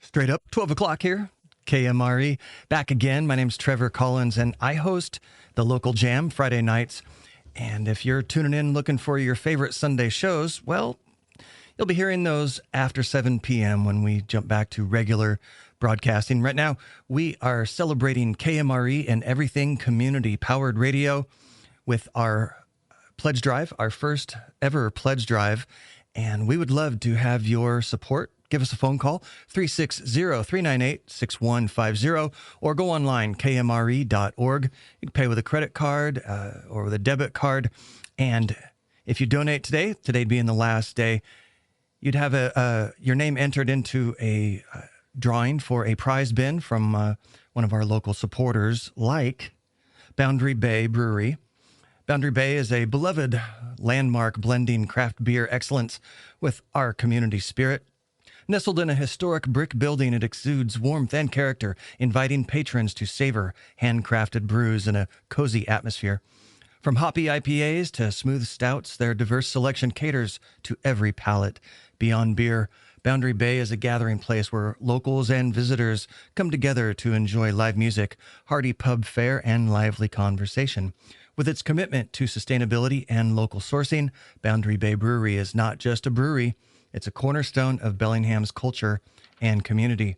Straight up, 12 o'clock here, KMRE. Back again. My name's Trevor Collins, and I host the Local Jam Friday nights. And if you're tuning in looking for your favorite Sunday shows, well, you'll be hearing those after 7 p.m. when we jump back to regular broadcasting. Right now, we are celebrating KMRE and everything community-powered radio with our pledge drive, our first ever pledge drive. And we would love to have your support. Give us a phone call, 360-398-6150, or go online, kmre.org. You can pay with a credit card or with a debit card. And if you donate today, today being the last day, you'd have your name entered into a drawing for a prize bin from one of our local supporters, like Boundary Bay Brewery. Boundary Bay is a beloved landmark blending craft beer excellence with our community spirit. Nestled in a historic brick building, it exudes warmth and character, inviting patrons to savor handcrafted brews in a cozy atmosphere. From hoppy IPAs to smooth stouts, their diverse selection caters to every palate. Beyond beer, Boundary Bay is a gathering place where locals and visitors come together to enjoy live music, hearty pub fare, and lively conversation. With its commitment to sustainability and local sourcing, Boundary Bay Brewery is not just a brewery, it's a cornerstone of Bellingham's culture and community.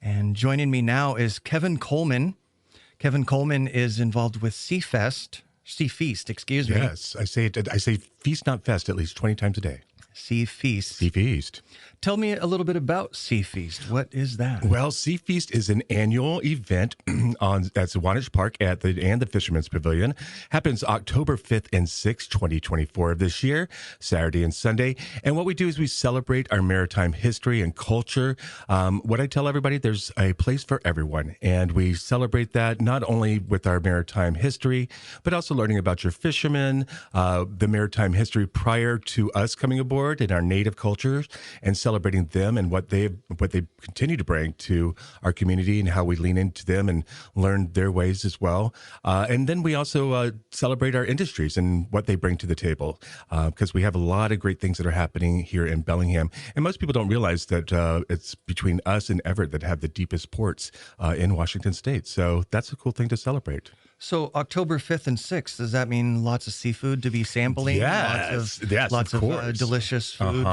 And joining me now is Kevin Coleman. Kevin Coleman is involved with Seafeast, excuse me. Yes, I say feast, not fest, at least 20 times a day. Seafeast. Seafeast. Tell me a little bit about Seafeast. What is that? Well, Seafeast is an annual event at Wantage Park and the Fisherman's Pavilion. Happens October 5th and 6th, 2024 of this year, Saturday and Sunday. And what we do is we celebrate our maritime history and culture. What I tell everybody, there's a place for everyone. And we celebrate that not only with our maritime history, but also learning about your fishermen, the maritime history prior to us coming aboard in our native cultures, and celebrating them and what they continue to bring to our community and how we lean into them and learn their ways as well. And then we also celebrate our industries and what they bring to the table, because we have a lot of great things that are happening here in Bellingham. And most people don't realize that it's between us and Everett that have the deepest ports in Washington State. So that's a cool thing to celebrate. So October 5th and 6th, does that mean lots of seafood to be sampling? Yes, lots of delicious food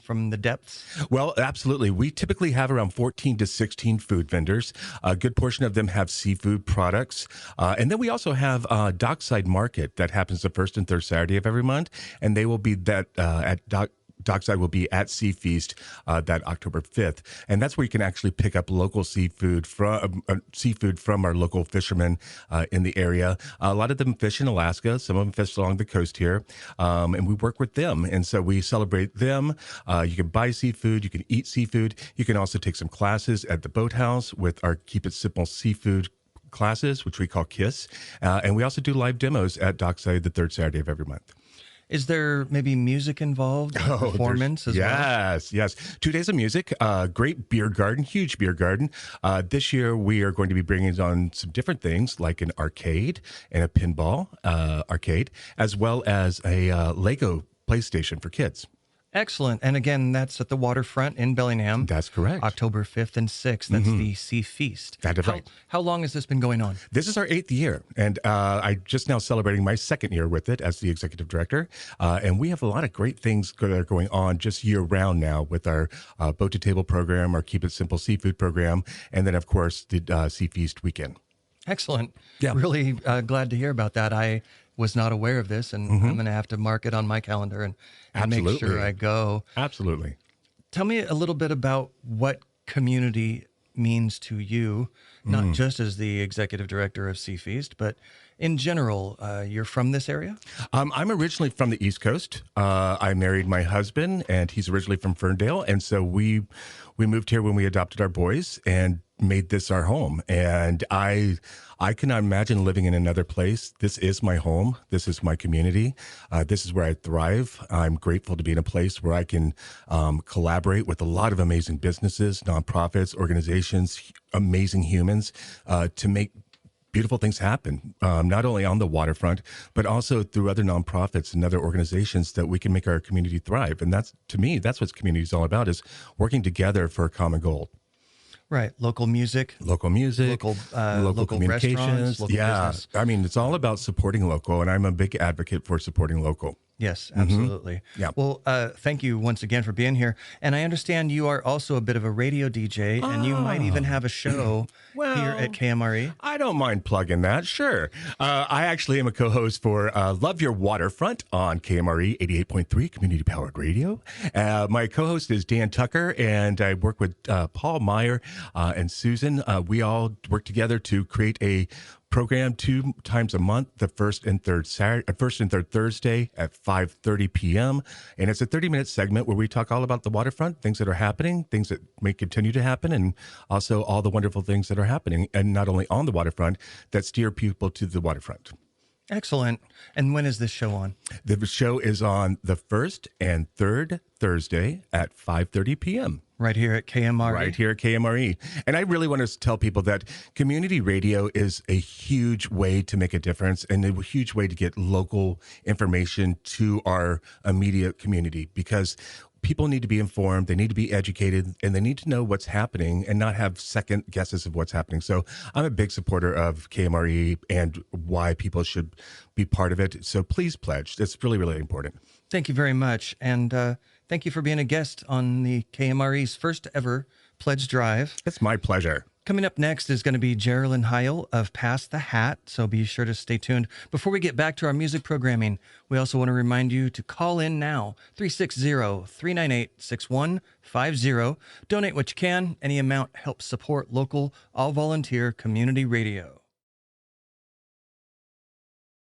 from the depths? Well, absolutely. We typically have around 14 to 16 food vendors. A good portion of them have seafood products. And then we also have Dockside Market that happens the first and third Saturday of every month. And they will be at Dockside will be at Seafeast that October 5th. And that's where you can actually pick up local seafood from our local fishermen in the area. A lot of them fish in Alaska. Some of them fish along the coast here. And we work with them. And so we celebrate them. You can buy seafood. You can eat seafood. You can also take some classes at the boathouse with our Keep It Simple Seafood classes, which we call KISS. And we also do live demos at Dockside the third Saturday of every month. Is there maybe music involved, performance as well? Yes. 2 days of music, great beer garden, huge beer garden. This year, we are going to be bringing on some different things like an arcade and a pinball arcade, as well as a Lego PlayStation for kids. Excellent. And again, that's at the Waterfront in Bellingham. That's correct. October 5th and 6th. That's the Seafeast. That is right. How long has this been going on? This is our 8th year, and I just now celebrating my 2nd year with it as the executive director. And we have a lot of great things that are going on just year round now with our Boat to Table program, our Keep It Simple Seafood program, and then, of course, the Seafeast weekend. Excellent. Yeah. Really glad to hear about that. I was not aware of this, and I'm going to have to mark it on my calendar and make sure I go. Absolutely. Tell me a little bit about what community means to you, not just as the executive director of Seafeast, but in general. You're from this area? I'm originally from the East Coast. I married my husband, and he's originally from Ferndale, and so we moved here when we adopted our boys and made this our home. And I cannot imagine living in another place. This is my home. This is my community. This is where I thrive. I'm grateful to be in a place where I can collaborate with a lot of amazing businesses, nonprofits, organizations, amazing humans to make beautiful things happen, not only on the waterfront, but also through other nonprofits and other organizations that we can make our community thrive. And that's, to me, that's what community is all about, is working together for a common goal. Right. Local music, local music, local communications. restaurants, local business. I mean, it's all about supporting local, and I'm a big advocate for supporting local. Yes, absolutely. Yeah. Well, thank you once again for being here. And I understand you are also a bit of a radio DJ, and you might even have a show here at KMRE. I don't mind plugging that. Sure. I actually am a co-host for Love Your Waterfront on KMRE 88.3 Community Powered Radio. My co-host is Dan Tucker, and I work with Paul Meyer and Susan. We all work together to create a program 2 times a month, the first and third Thursday at 5:30 p.m. And it's a 30-minute segment where we talk all about the waterfront, things that are happening, things that may continue to happen, and also all the wonderful things that are happening, and not only on the waterfront, that steer people to the waterfront. Excellent. And when is this show on? The show is on the first and third Thursday at 5:30 p.m. Right here at KMRE. Right here at KMRE. And I really want to tell people that community radio is a huge way to make a difference and a huge way to get local information to our immediate community, because people need to be informed, they need to be educated, and they need to know what's happening and not have second guesses of what's happening. So I'm a big supporter of KMRE and why people should be part of it. So please pledge. It's really, really important. Thank you very much. And thank you for being a guest on the KMRE's first ever Pledge Drive. It's my pleasure. Coming up next is going to be Geraldine Heil of Pass the Hat, so be sure to stay tuned. Before we get back to our music programming, we also want to remind you to call in now, 360-398-6150. Donate what you can. Any amount helps support local, all-volunteer community radio.